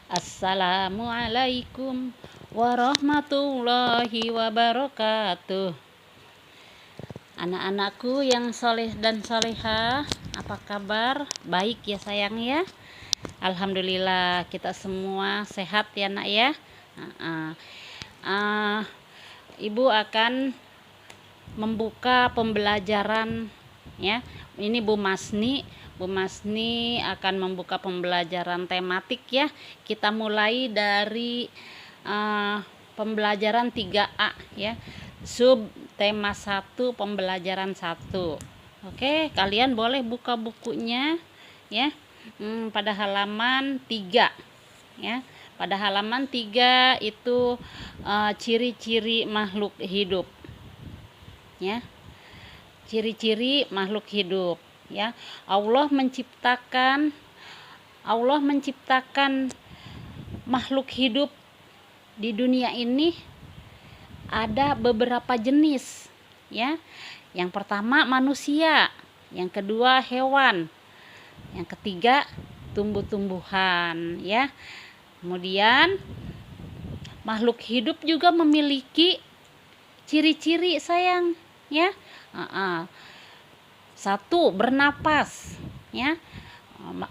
Assalamualaikum warahmatullahi wabarakatuh. Anak-anakku yang soleh dan soleha, apa kabar? Baik ya sayang ya. Alhamdulillah kita semua sehat ya nak ya. Ibu akan membuka pembelajaran ya. Ini Bu Masni akan membuka pembelajaran tematik ya. Kita mulai dari pembelajaran 3A ya. Sub tema 1 pembelajaran 1. Oke, kalian boleh buka bukunya ya. Pada halaman 3 ya. Pada halaman 3 itu ciri-ciri makhluk hidup. Ya. Ciri-ciri makhluk hidup ya. Allah menciptakan makhluk hidup di dunia ini ada beberapa jenis ya. Yang pertama manusia, yang kedua hewan, yang ketiga tumbuh-tumbuhan ya. Kemudian makhluk hidup juga memiliki ciri-ciri sayang ya. Satu, bernapas ya.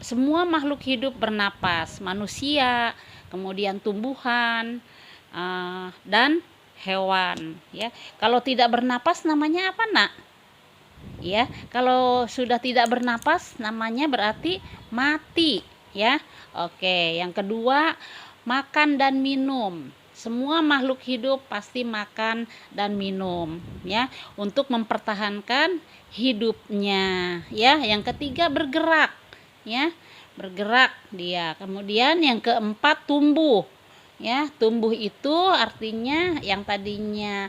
Semua makhluk hidup bernapas, manusia, kemudian tumbuhan dan hewan ya. Kalau tidak bernapas namanya apa nak? Ya, kalau sudah tidak bernapas namanya berarti mati ya. Oke, yang kedua makan dan minum. Semua makhluk hidup pasti makan dan minum ya untuk mempertahankan hidupnya ya. Yang ketiga bergerak ya, bergerak dia. Kemudian yang keempat tumbuh ya. Tumbuh itu artinya yang tadinya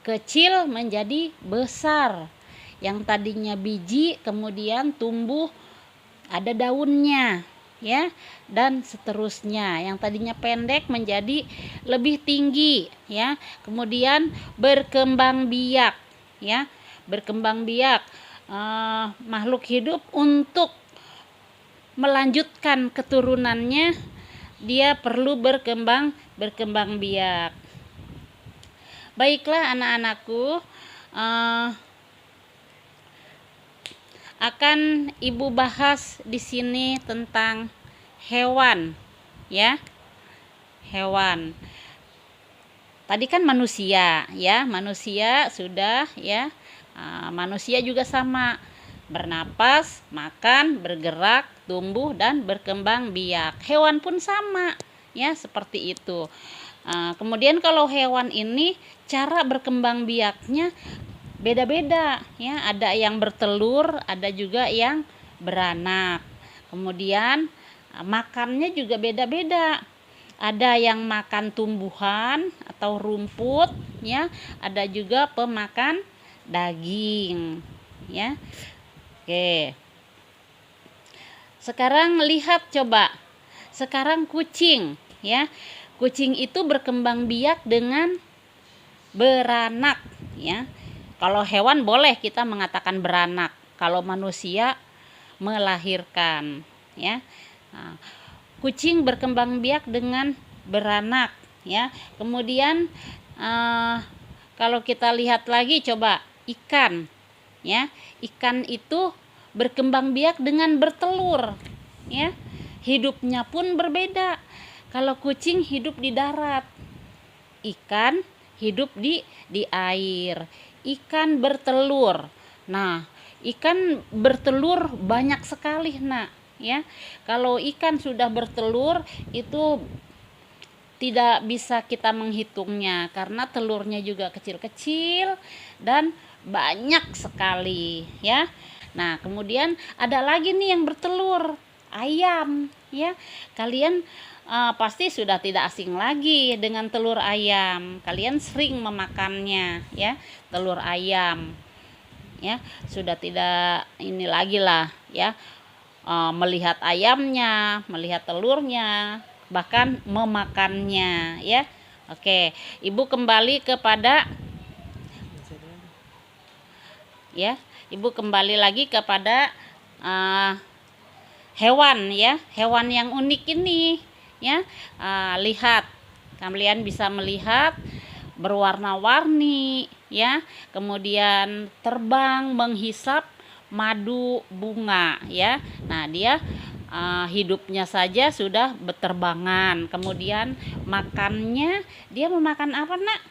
kecil menjadi besar, yang tadinya biji kemudian tumbuh ada daunnya ya, dan seterusnya. Yang tadinya pendek menjadi lebih tinggi ya. Kemudian berkembang biak ya. Berkembang biak makhluk hidup untuk melanjutkan keturunannya dia perlu berkembang biak. Baiklah anak-anakku, akan ibu bahas di sini tentang hewan ya. Hewan. Tadi kan manusia ya, manusia sudah ya. Manusia juga sama, bernapas, makan, bergerak, tumbuh dan berkembang biak. Hewan pun sama ya, seperti itu. Kemudian kalau hewan ini cara berkembang biaknya beda-beda ya. Ada yang bertelur, ada juga yang beranak. Kemudian makannya juga beda-beda. Ada yang makan tumbuhan atau rumput ya, ada juga pemakan daging ya. Oke. Sekarang lihat coba. Sekarang kucing ya. Kucing itu berkembang biak dengan beranak ya. Kalau hewan boleh kita mengatakan beranak, kalau manusia melahirkan ya. Kucing berkembang biak dengan beranak ya. Kemudian kalau kita lihat lagi coba ikan ya. Ikan itu berkembang biak dengan bertelur ya. Hidupnya pun berbeda. Kalau kucing hidup di darat, ikan hidup di air. Ikan bertelur. Nah, ikan bertelur banyak sekali nak ya. Kalau ikan sudah bertelur itu tidak bisa kita menghitungnya karena telurnya juga kecil-kecil dan banyak sekali ya. Nah, kemudian ada lagi nih yang bertelur, ayam ya. Kalian pasti sudah tidak asing lagi dengan telur ayam. Kalian sering memakannya ya, telur ayam ya. Sudah tidak ini lagi lah ya, melihat ayamnya, melihat telurnya, bahkan memakannya ya. Oke, ibu kembali kepada ya, ibu kembali lagi kepada hewan ya. Hewan yang unik ini ya. Lihat, kalian bisa melihat berwarna-warni ya, kemudian terbang menghisap madu bunga ya. Nah, dia hidupnya saja sudah berterbangan. Kemudian makannya, dia memakan apa, Nak?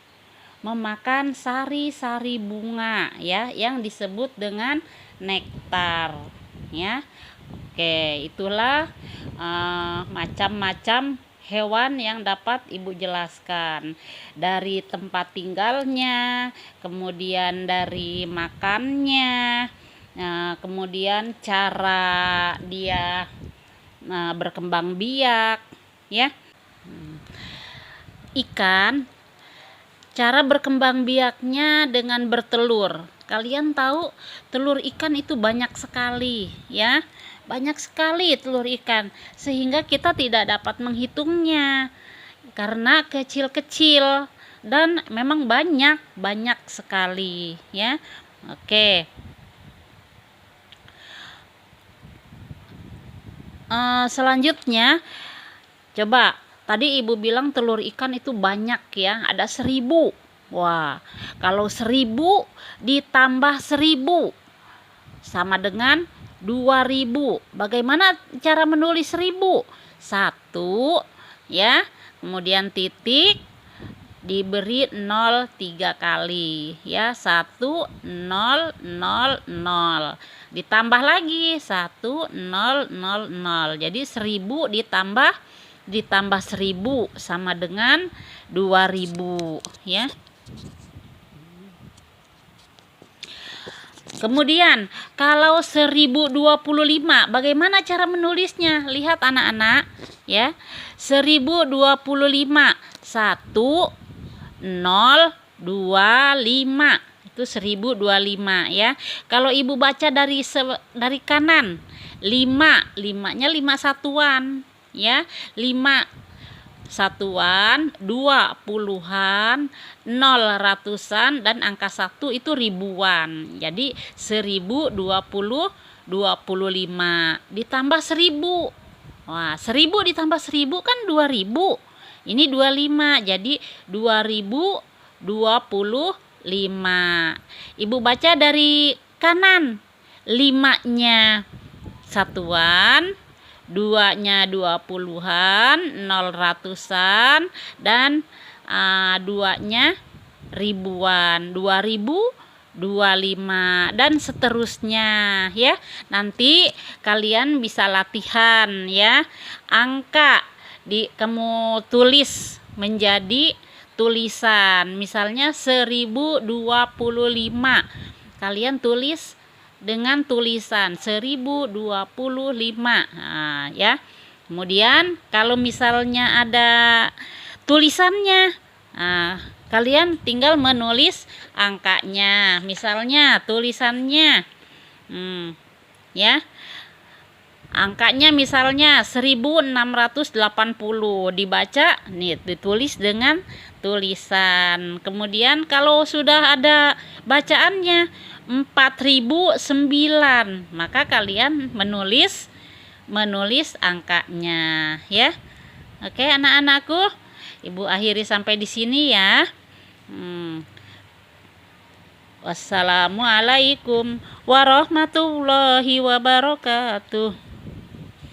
Memakan sari-sari bunga ya, yang disebut dengan nektar ya. Oke, itulah macam-macam hewan yang dapat Ibu jelaskan, dari tempat tinggalnya, kemudian dari makannya, kemudian cara dia berkembang biak ya. Ikan, cara berkembang biaknya dengan bertelur. Kalian tahu telur ikan itu banyak sekali ya. Banyak sekali telur ikan, sehingga kita tidak dapat menghitungnya karena kecil-kecil dan memang banyak sekali ya. Oke. Selanjutnya, coba tadi Ibu bilang telur ikan itu banyak ya, ada 1000. Wah, kalau 1000 ditambah 1000 sama dengan 2000. Bagaimana cara menulis 1000? 1 ya, kemudian titik, diberi 0 3 kali ya. 1 0 0 0. Ditambah lagi 1 0 0 0. Jadi 1000 ditambah 1000 sama dengan 2000 ya. Kemudian kalau 1025, bagaimana cara menulisnya? Lihat anak-anak ya. 1025, 1 0 2 5. Itu 1025 ya. Kalau Ibu baca dari kanan, 5-nya 5 satuan ya. 5 satuan, 2 puluhan, 0 ratusan, dan angka 1 itu ribuan. Jadi 1025 ditambah 1000. Wah, 1000 ditambah 1000 kan 2000. Ini 25, jadi 2025. Ibu baca dari kanan, 5-nya satuan, 2-nya 20 puluhan, 0 ratusan, dan 2-nya ribuan. 2025 dan seterusnya ya. Nanti kalian bisa latihan ya. Angka kamu tulis menjadi tulisan. Misalnya 1025. Kalian tulis dengan tulisan 1025. Nah, ya. Kemudian kalau misalnya ada tulisannya, kalian tinggal menulis angkanya. Misalnya tulisannya ya. Angkanya misalnya 1680, dibaca nih, ditulis dengan tulisan. Kemudian kalau sudah ada bacaannya 4009, maka kalian menulis angkanya ya. Oke anak-anakku, Ibu akhiri sampai di sini ya. Wassalamualaikum warahmatullahi wabarakatuh.